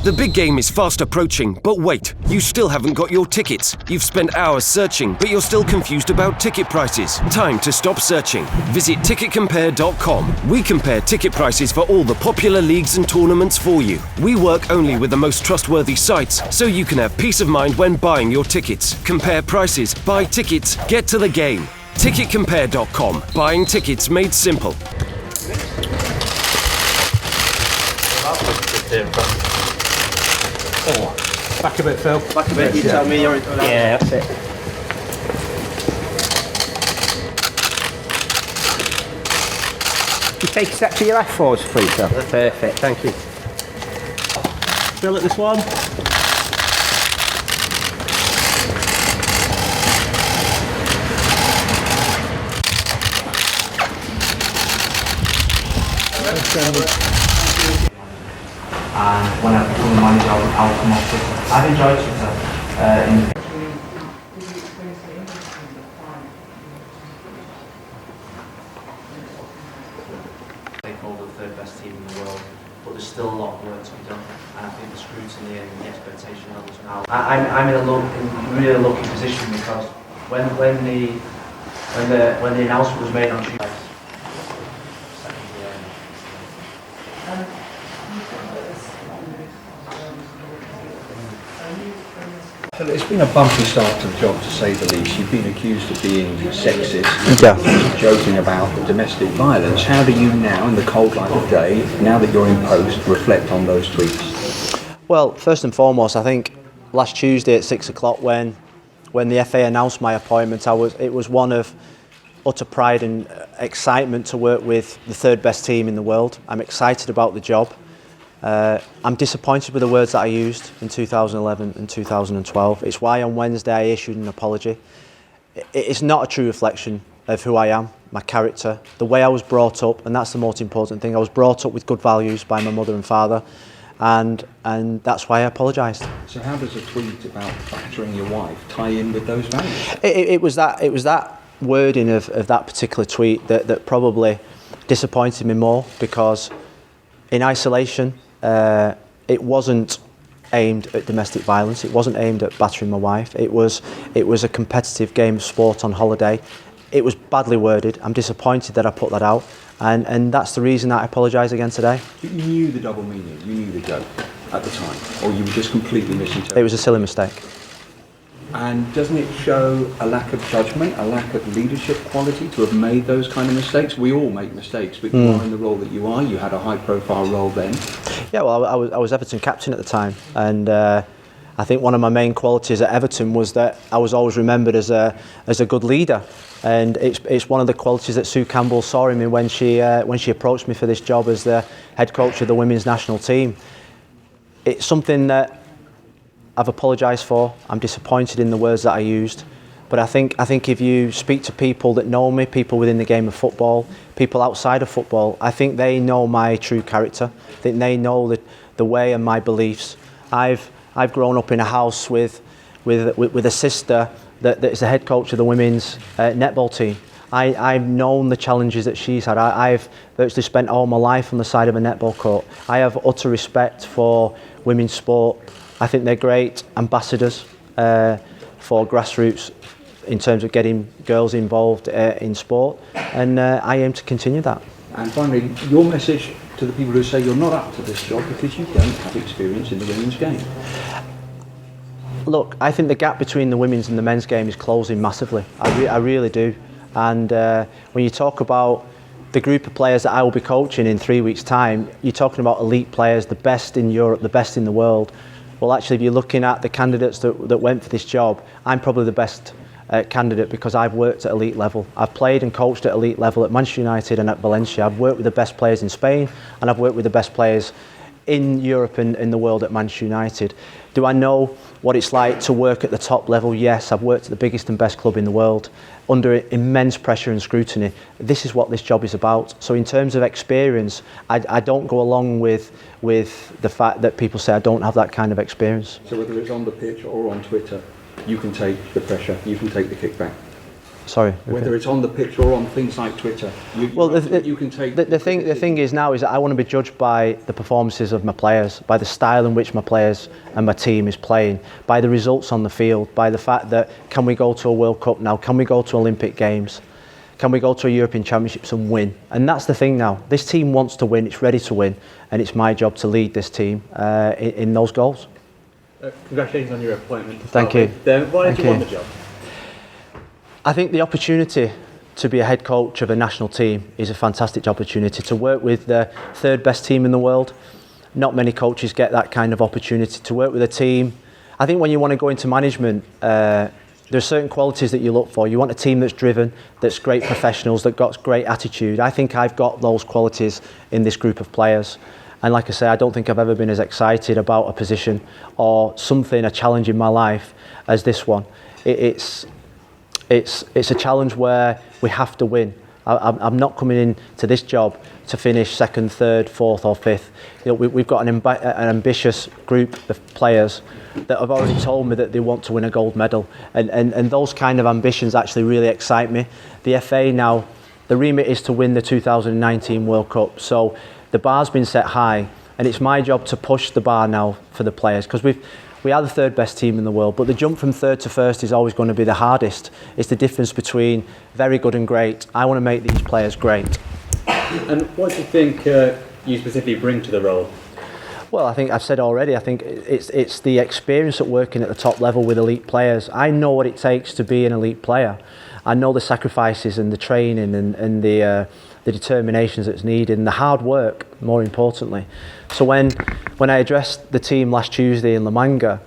The big game is fast approaching, but wait, you still haven't got your tickets. You've spent hours searching, but you're still confused about ticket prices. Time to stop searching. Visit ticketcompare.com. We compare ticket prices for all the popular leagues and tournaments for you. We work only with the most trustworthy sites, so you can have peace of mind when buying your tickets. Compare prices, buy tickets, get to the game. Ticketcompare.com. Buying tickets made simple. Oh, back a bit, Phil. Back a bit, you tell me you're in. Yeah, that's it. You take a step to your left for us, please, Phil. Perfect, thank you. Phil at this one. And when I become the manager, I'll come off Twitter. I've enjoyed Twitter. Take over the third best team in the world, but there's still a lot of work to be done. And I think the scrutiny and the expectation levels now. I'm in a really lucky position because when the announcement was made on Tuesday. It's been a bumpy start to the job, to say the least. You've been accused of being sexist, joking about domestic violence. How do you now, in the cold light of day, now that you're in post, reflect on those tweets? Well, first and foremost, I think last Tuesday at 6 o'clock when the FA announced my appointment, it was one of utter pride and excitement to work with the third best team in the world. I'm excited about the job. I'm disappointed with the words that I used in 2011 and 2012. It's why on Wednesday I issued an apology. It's not a true reflection of who I am, my character, the way I was brought up, and that's the most important thing. I was brought up with good values by my mother and father, and that's why I apologised. So how does a tweet about battering your wife tie in with those values? It was that wording of that particular tweet that probably disappointed me more, because in isolation, it wasn't aimed at domestic violence. It wasn't aimed at battering my wife. It was a competitive game of sport on holiday. It was badly worded. I'm disappointed that I put that out, and that's the reason that I apologise again today. But you knew the double meaning. You knew the joke at the time, or you were just completely misinterpreting. It was a silly mistake. And doesn't it show a lack of judgment, a lack of leadership quality to have made those kind of mistakes? We all make mistakes, but you are in the role that you are. You had a high-profile role then. Yeah, well, I was Everton captain at the time, and I think one of my main qualities at Everton was that I was always remembered as a good leader, and it's one of the qualities that Sue Campbell saw in me when she approached me for this job as the head coach of the women's national team. It's something that I've apologised for. I'm disappointed in the words that I used, but I think if you speak to people that know me, people within the game of football, people outside of football, I think they know my true character. I think they know the way and my beliefs. I've grown up in a house with a sister that is the head coach of the women's netball team. I've known the challenges that she's had. I've virtually spent all my life on the side of a netball court. I have utter respect for women's sport. I think they're great ambassadors for grassroots in terms of getting girls involved in sport, and I aim to continue that. And finally, your message to the people who say you're not up to this job because you don't have experience in the women's game. Look, I think the gap between the women's and the men's game is closing massively. I really do. And when you talk about the group of players that I will be coaching in 3 weeks' time, you're talking about elite players, the best in Europe, the best in the world. Well, actually, if you're looking at the candidates that went for this job, I'm probably the best candidate because I've worked at elite level. I've played and coached at elite level at Manchester United and at Valencia. I've worked with the best players in Spain, and I've worked with the best players in Europe and in the world at Manchester United. Do I know what it's like to work at the top level? Yes, I've worked at the biggest and best club in the world under immense pressure and scrutiny. This is what this job is about. So in terms of experience, I don't go along with the fact that people say I don't have that kind of experience. So whether it's on the pitch or on Twitter, you can take the pressure, you can take the kickback. Sorry. Whether it's on the pitch or on things like Twitter, you can take the thing is now is that I want to be judged by the performances of my players, by the style in which my players and my team is playing, by the results on the field, by the fact that can we go to a World Cup now, can we go to Olympic Games, can we go to a European Championships and win? And that's the thing now. This team wants to win, it's ready to win, and it's my job to lead this team in those goals. Congratulations on your appointment. Thank you. Why did you want the job? I think the opportunity to be a head coach of a national team is a fantastic opportunity. To work with the third best team in the world, not many coaches get that kind of opportunity. To work with a team, I think when you want to go into management, there are certain qualities that you look for. You want a team that's driven, that's great professionals, that got great attitude. I think I've got those qualities in this group of players. And like I say, I don't think I've ever been as excited about a position or something, a challenge in my life as this one. It's a challenge where we have to win. I'm not coming in to this job to finish second, third, fourth or fifth. You know, we've got an ambitious group of players that have already told me that they want to win a gold medal. And those kind of ambitions actually really excite me. The FA now, the remit is to win the 2019 World Cup. So the bar's been set high, and it's my job to push the bar now for the players, because we are the third best team in the world, but the jump from third to first is always going to be the hardest. It's the difference between very good and great. I want to make these players great. And what do you think you specifically bring to the role? Well, I think I've said already, I think it's the experience of working at the top level with elite players. I know what it takes to be an elite player. I know the sacrifices and the training and the determinations that's needed and the hard work, more importantly. So when I addressed the team last Tuesday in La Manga,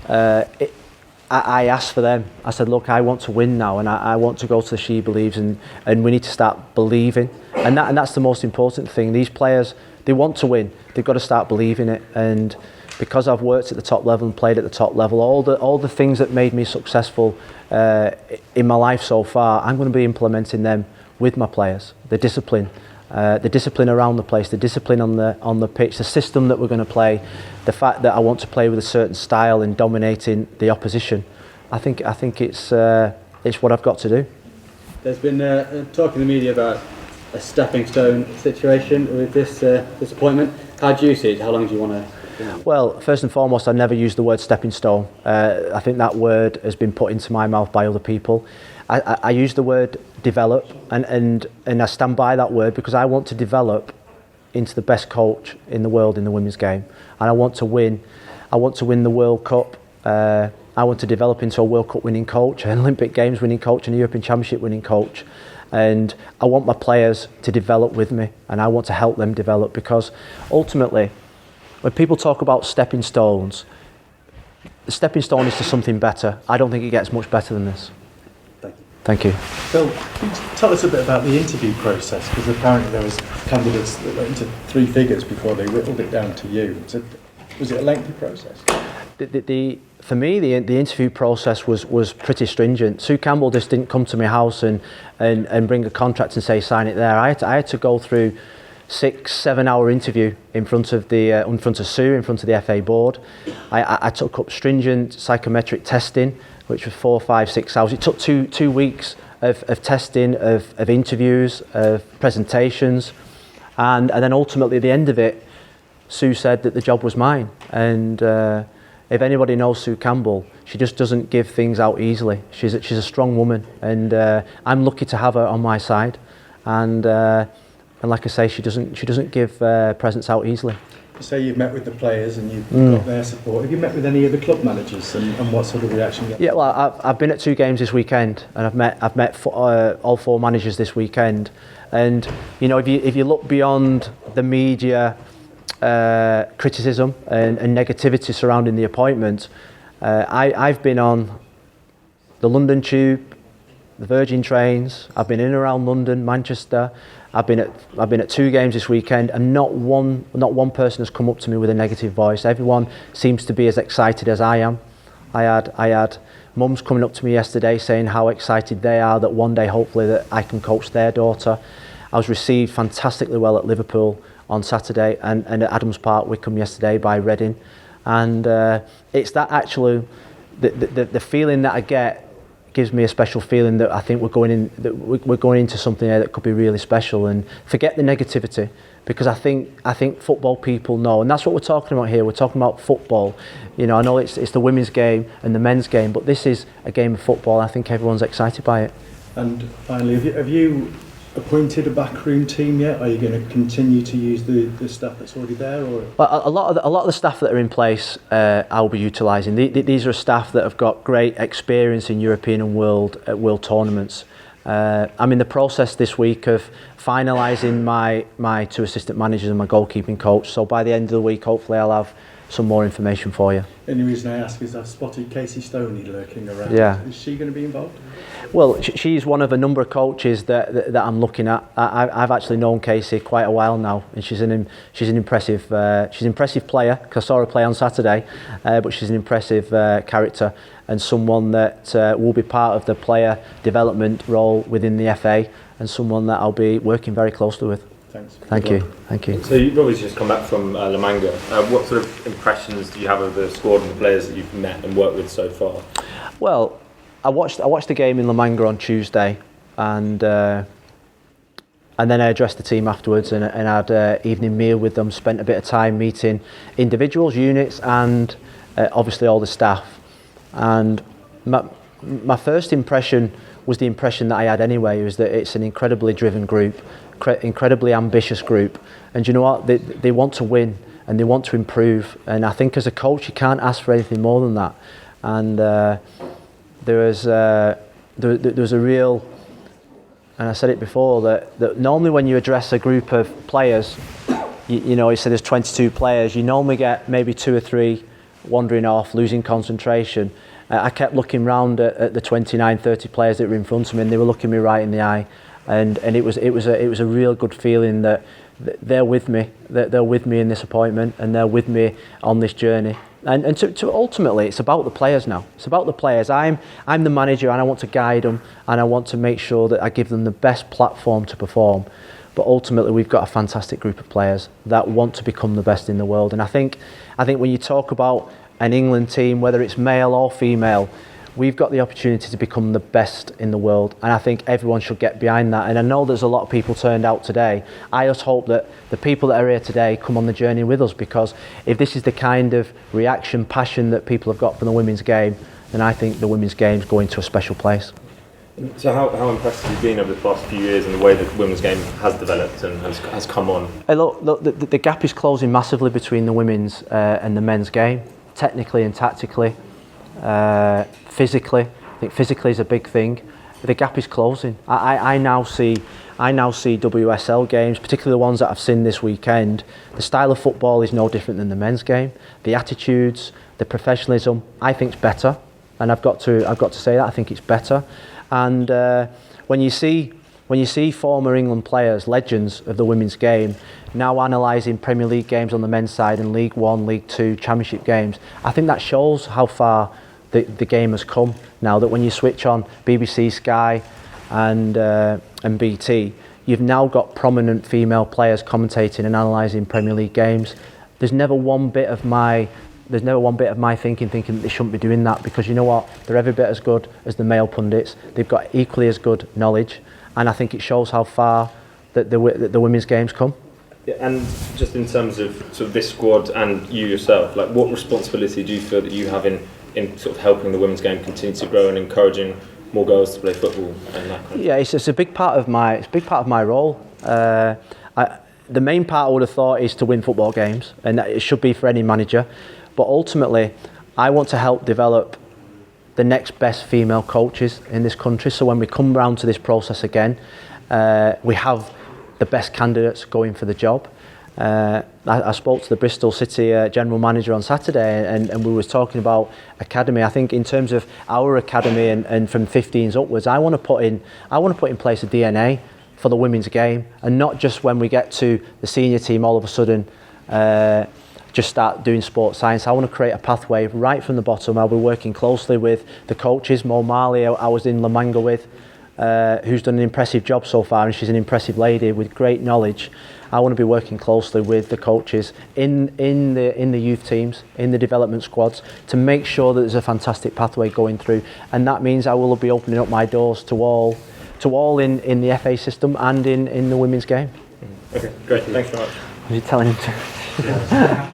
I asked for them. I said, look, I want to win now, and I want to go to the She Believes, and we need to start believing. And that's the most important thing. These players, they want to win. They've got to start believing it. And because I've worked at the top level and played at the top level, all the things that made me successful in my life so far, I'm going to be implementing them with my players. The discipline around the place, the discipline on the pitch, the system that we're going to play, the fact that I want to play with a certain style in dominating the opposition. I think it's what I've got to do. There's been talk in the media about a stepping stone situation with this appointment. How do you see it? How long do you want to? Well, first and foremost, I never use the word stepping stone. I think that word has been put into my mouth by other people. I use the word develop, and I stand by that word, because I want to develop into the best coach in the world in the women's game, and I want to win. I want to win the World Cup. I want to develop into a World Cup winning coach, an Olympic Games winning coach, and a European Championship winning coach. And I want my players to develop with me, and I want to help them develop, because ultimately, when people talk about stepping stones, the stepping stone is to something better. I don't think it gets much better than this. Thank you. Phil, can you tell us a bit about the interview process? Because apparently there was candidates that went into three figures before they whittled it down to you. Was it a lengthy process? For me, the interview process was pretty stringent. Sue Campbell just didn't come to my house and bring a contract and say sign it there. I had to go through 6-7 hour interview in front of Sue, in front of the FA board. I took up stringent psychometric testing, which was 4, 5, 6 hours. It took two weeks of testing, of interviews, of presentations, and then ultimately at the end of it, Sue said that the job was mine. And if anybody knows Sue Campbell, she just doesn't give things out easily. She's a strong woman, and I'm lucky to have her on my side. And like I say, she doesn't give presents out easily. You say you've met with the players and you've got their support. Have you met with any of the club managers, and what sort of reaction you get? Yeah, well, I've been at 2 games this weekend, and I've met all 4 managers this weekend. And you know, if you look beyond the media criticism and negativity surrounding the appointment, I've been on the London Tube, the Virgin trains. I've been in and around London, Manchester. I've been at 2 games this weekend, and not one person has come up to me with a negative voice. Everyone seems to be as excited as I am. I had mums coming up to me yesterday saying how excited they are that one day hopefully that I can coach their daughter. I was received fantastically well at Liverpool on Saturday, and at Adams Park, Wickham yesterday by Reading. And it's that actually the feeling that I get gives me a special feeling that I think we're going into something there that could be really special. And forget the negativity, because I think football people know, and that's what we're talking about here. We're talking about football. You know, I know it's the women's game and the men's game, but this is a game of football. I think everyone's excited by it. And finally, have you appointed a backroom team yet? Are you going to continue to use the staff that's already there? Or? Well, a lot of the staff that are in place, I'll be utilising. These are staff that have got great experience in European and world tournaments. I'm in the process this week of finalising my 2 assistant managers and my goalkeeping coach. So by the end of the week, hopefully, I'll have some more information for you. The only reason I ask is I've spotted Casey Stoney lurking around. Yeah. Is she going to be involved? Well, she's one of a number of coaches that I'm looking at. I've actually known Casey quite a while now, and she's an impressive player, because I saw her play on Saturday, but she's an impressive character and someone that will be part of the player development role within the FA, and someone that I'll be working very closely with. Thanks. Thank you. So you've obviously just come back from La Manga. What sort of impressions do you have of the squad and the players that you've met and worked with so far? Well, I watched the game in La Manga on Tuesday, and then I addressed the team afterwards and had an evening meal with them. Spent a bit of time meeting individuals, units, and obviously all the staff. And my first impression was the impression that I had anyway, was that it's an incredibly driven group, incredibly ambitious group, and you know what, they want to win and they want to improve, and I think as a coach you can't ask for anything more than that. And there was a real, and I said it before, that normally when you address a group of players, you know, you said there's 22 players, you normally get maybe 2 or 3 wandering off, losing concentration. I kept looking round at the 29, 30 players that were in front of me, and they were looking me right in the eye, and it was a real good feeling that they're with me, that they're with me in this appointment, and they're with me on this journey. And to ultimately, it's about the players now. It's about the players. I'm the manager, and I want to guide them, and I want to make sure that I give them the best platform to perform. But ultimately, we've got a fantastic group of players that want to become the best in the world. And I think when you talk about an England team, whether it's male or female, we've got the opportunity to become the best in the world, and I think everyone should get behind that. And I know there's a lot of people turned out today. I just hope that the people that are here today come on the journey with us, because if this is the kind of reaction, passion that people have got from the women's game, then I think the women's game's going to a special place. So how impressed have you been over the past few years in the way that the women's game has developed and has come on? Hey, look, the gap is closing massively between the women's and the men's game, technically and tactically. Physically, I think physically is a big thing. The gap is closing. I now see WSL games, particularly the ones that I've seen this weekend. The style of football is no different than the men's game. The attitudes, the professionalism, I think it's better, and I've got to say that I think it's better. And when you see former England players, legends of the women's game, now analysing Premier League games on the men's side and League One, League Two, Championship games, I think that shows how far the game has come. Now that when you switch on BBC, Sky and BT, you've now got prominent female players commentating and analysing Premier League games. There's never one bit of my thinking that they shouldn't be doing that, because you know what, they're every bit as good as the male pundits. They've got equally as good knowledge, and I think it shows how far that the women's game's come. Yeah, and just in terms of sort of this squad and you yourself, like what responsibility do you feel that you have in sort of helping the women's game continue to grow and encouraging more girls to play football and that kind of Yeah, it's a big part of my role. The main part I would have thought is to win football games, and it should be for any manager. But ultimately, I want to help develop the next best female coaches in this country. So when we come round to this process again, we have the best candidates going for the job. I spoke to the Bristol City general manager on Saturday, and we was talking about academy. I think in terms of our academy and from 15s upwards, I want to put in place a DNA for the women's game, and not just when we get to the senior team all of a sudden just start doing sports science. I want to create a pathway right from the bottom. I'll be working closely with the coaches. Mo Marley, I was in La Manga with, who's done an impressive job so far, and she's an impressive lady with great knowledge. I want to be working closely with the coaches in the youth teams, in the development squads, to make sure that there's a fantastic pathway going through, and that means I will be opening up my doors to all in the FA system and in the women's game. Okay, great. Thanks very much. Are you telling him to?